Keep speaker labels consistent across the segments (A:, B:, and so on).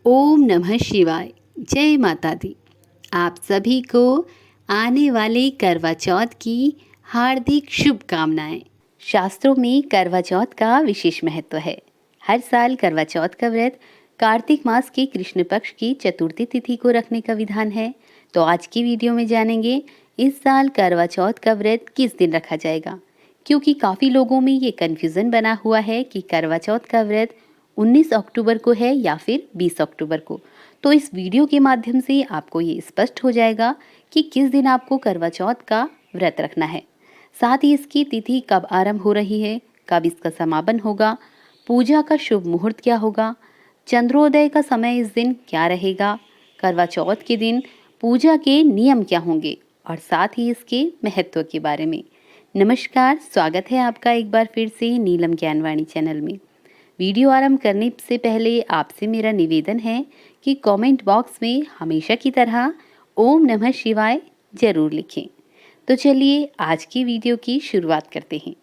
A: ओम नमः शिवाय। जय माता दी। आप सभी को आने वाले करवा चौथ की हार्दिक शुभकामनाएं। शास्त्रों में करवा चौथ का विशेष महत्व है। हर साल करवा चौथ का व्रत कार्तिक मास के कृष्ण पक्ष की चतुर्थी तिथि को रखने का विधान है। तो आज की वीडियो में जानेंगे इस साल करवा चौथ का व्रत किस दिन रखा जाएगा, क्योंकि काफ़ी लोगों में ये कन्फ्यूज़न बना हुआ है कि करवा चौथ का व्रत 19 अक्टूबर को है या फिर 20 अक्टूबर को। तो इस वीडियो के माध्यम से आपको ये स्पष्ट हो जाएगा कि किस दिन आपको करवा चौथ का व्रत रखना है। साथ ही इसकी तिथि कब आरंभ हो रही है, कब इसका समापन होगा, पूजा का शुभ मुहूर्त क्या होगा, चंद्रोदय का समय इस दिन क्या रहेगा, करवा चौथ के दिन पूजा के नियम क्या होंगे और साथ ही इसके महत्व के बारे में। नमस्कार, स्वागत है आपका एक बार फिर से नीलम ज्ञानवाणी चैनल में। वीडियो आरंभ करने से पहले आपसे मेरा निवेदन है कि कमेंट बॉक्स में हमेशा की तरह ओम नमः शिवाय जरूर लिखें। तो चलिए आज की वीडियो की शुरुआत करते हैं।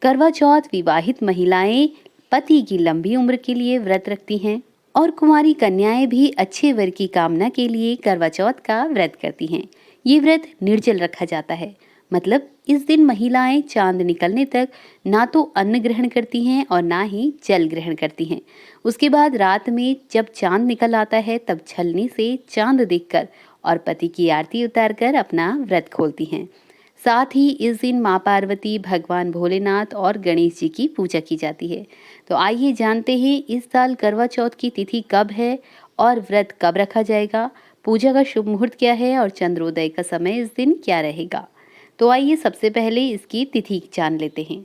A: करवा चौथ विवाहित महिलाएं पति की लंबी उम्र के लिए व्रत रखती हैं और कुंवारी कन्याएं भी अच्छे वर की कामना के लिए करवा चौथ का व्रत करती हैं। ये व्रत निर्जल रखा जाता है, मतलब इस दिन महिलाएं चांद निकलने तक ना तो अन्न ग्रहण करती हैं और ना ही जल ग्रहण करती हैं। उसके बाद रात में जब चांद निकल आता है तब छलनी से चांद देखकर और पति की आरती उतारकर अपना व्रत खोलती हैं। साथ ही इस दिन माँ पार्वती, भगवान भोलेनाथ और गणेश जी की पूजा की जाती है। तो आइए जानते हैं इस साल करवा चौथ की तिथि कब है और व्रत कब रखा जाएगा, पूजा का शुभ मुहूर्त क्या है और चंद्रोदय का समय इस दिन क्या रहेगा। तो आइए सबसे पहले इसकी तिथि जान लेते हैं।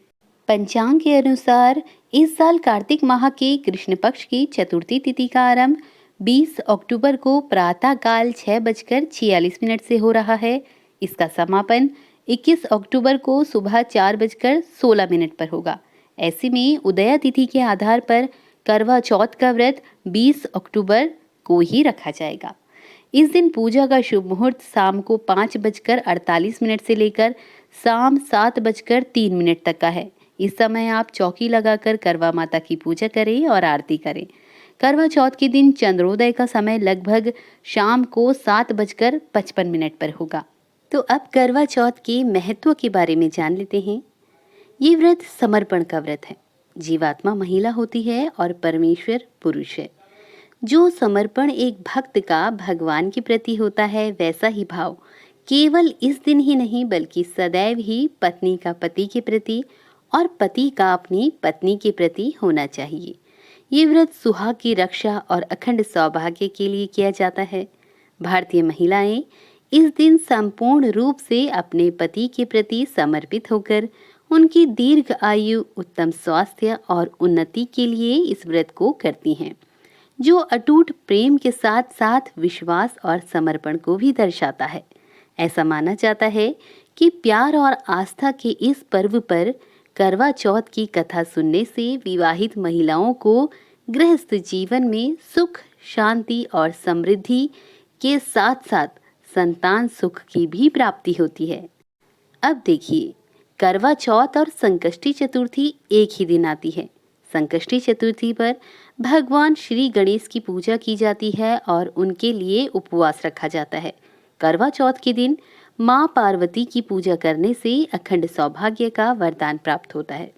A: पंचांग के अनुसार इस साल कार्तिक माह के कृष्ण पक्ष की चतुर्थी तिथि का आरंभ 20 अक्टूबर को प्रातः काल 6:46 से हो रहा है। इसका समापन 21 अक्टूबर को सुबह 4:16 पर होगा। ऐसे में उदया तिथि के आधार पर करवा चौथ का व्रत 20 अक्टूबर को ही रखा जाएगा। इस दिन पूजा का शुभ मुहूर्त शाम को 5:48 से लेकर शाम 7:03 तक का है। इस समय आप चौकी लगाकर करवा माता की पूजा करें और आरती करें। करवा चौथ के दिन चंद्रोदय का समय लगभग शाम को 7:55 पर होगा। तो अब करवा चौथ के महत्व के बारे में जान लेते हैं। ये व्रत समर्पण का व्रत है। जीवात्मा महिला होती है और परमेश्वर पुरुष है। जो समर्पण एक भक्त का भगवान के प्रति होता है, वैसा ही भाव केवल इस दिन ही नहीं बल्कि सदैव ही पत्नी का पति के प्रति और पति का अपनी पत्नी के प्रति होना चाहिए। ये व्रत सुहाग की रक्षा और अखंड सौभाग्य के लिए किया जाता है। भारतीय महिलाएं इस दिन संपूर्ण रूप से अपने पति के प्रति समर्पित होकर उनकी दीर्घ आयु, उत्तम स्वास्थ्य और उन्नति के लिए इस व्रत को करती हैं, जो अटूट प्रेम के साथ साथ विश्वास और समर्पण को भी दर्शाता है। ऐसा माना जाता है कि प्यार और आस्था के इस पर्व पर करवा चौथ की कथा सुनने से विवाहित महिलाओं को गृहस्थ जीवन में सुख, शांति और समृद्धि के साथ साथ संतान सुख की भी प्राप्ति होती है। अब देखिए, करवा चौथ और संकष्टी चतुर्थी एक ही दिन आती है। संकष्टी चतुर्थी पर भगवान श्री गणेश की पूजा की जाती है और उनके लिए उपवास रखा जाता है। करवा चौथ के दिन माँ पार्वती की पूजा करने से अखंड सौभाग्य का वरदान प्राप्त होता है।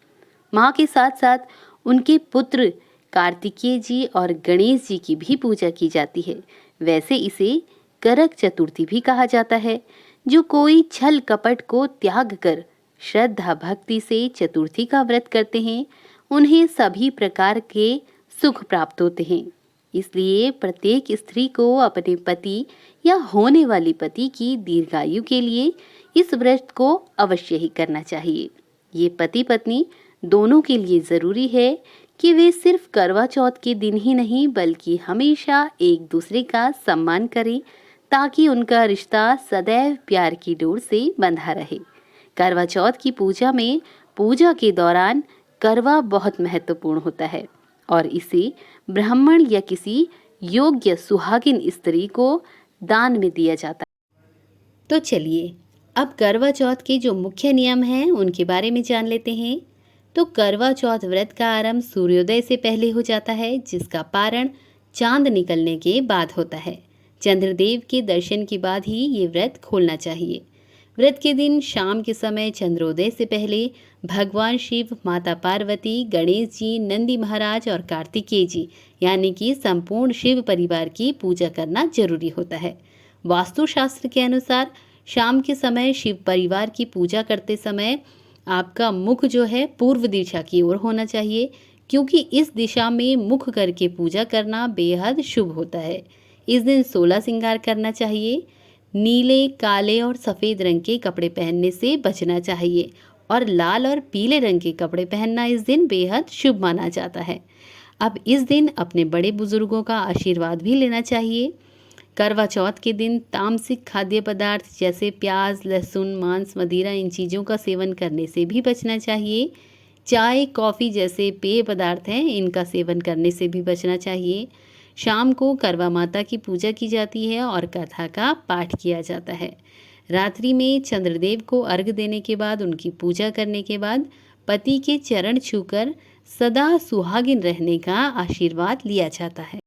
A: माँ के साथ साथ उनके पुत्र कार्तिकेय जी और गणेश जी की भी पूजा की जाती है। वैसे इसे करक चतुर्थी भी कहा जाता है। जो कोई छल कपट को त्याग कर श्रद्धा भक्ति से चतुर्थी का व्रत करते हैं, उन्हें सभी प्रकार के सुख प्राप्त होते हैं। इसलिए प्रत्येक स्त्री को अपने पति या होने वाली पति की दीर्घायु के लिए इस व्रत को अवश्य ही करना चाहिए। ये पति पत्नी दोनों के लिए ज़रूरी है कि वे सिर्फ करवा चौथ के दिन ही नहीं बल्कि हमेशा एक दूसरे का सम्मान करें, ताकि उनका रिश्ता सदैव प्यार की डोर से बंधा रहे। करवा चौथ की पूजा में पूजा के दौरान करवा बहुत महत्वपूर्ण होता है और इसे ब्राह्मण या किसी योग्य सुहागिन स्त्री को दान में दिया जाता है। तो चलिए अब करवा चौथ के जो मुख्य नियम हैं उनके बारे में जान लेते हैं। तो करवा चौथ व्रत का आरंभ सूर्योदय से पहले हो जाता है, जिसका पारण चांद निकलने के बाद होता है। चंद्रदेव के दर्शन के बाद ही ये व्रत खोलना चाहिए। व्रत के दिन शाम के समय चंद्रोदय से पहले भगवान शिव, माता पार्वती, गणेश जी, नंदी महाराज और कार्तिकेय जी यानी कि संपूर्ण शिव परिवार की पूजा करना जरूरी होता है। वास्तुशास्त्र के अनुसार शाम के समय शिव परिवार की पूजा करते समय आपका मुख जो है पूर्व दिशा की ओर होना चाहिए, क्योंकि इस दिशा में मुख करके पूजा करना बेहद शुभ होता है। इस दिन 16 श्रृंगार करना चाहिए। नीले, काले और सफ़ेद रंग के कपड़े पहनने से बचना चाहिए और लाल और पीले रंग के कपड़े पहनना इस दिन बेहद शुभ माना जाता है। अब इस दिन अपने बड़े बुजुर्गों का आशीर्वाद भी लेना चाहिए। करवा चौथ के दिन तामसिक खाद्य पदार्थ जैसे प्याज, लहसुन, मांस, मदिरा इन चीज़ों का सेवन करने से भी बचना चाहिए। चाय, कॉफ़ी जैसे पेय पदार्थ हैं, इनका सेवन करने से भी बचना चाहिए। शाम को करवा माता की पूजा की जाती है और कथा का पाठ किया जाता है। रात्रि में चंद्रदेव को अर्घ्य देने के बाद, उनकी पूजा करने के बाद पति के चरण छूकर सदा सुहागिन रहने का आशीर्वाद लिया जाता है।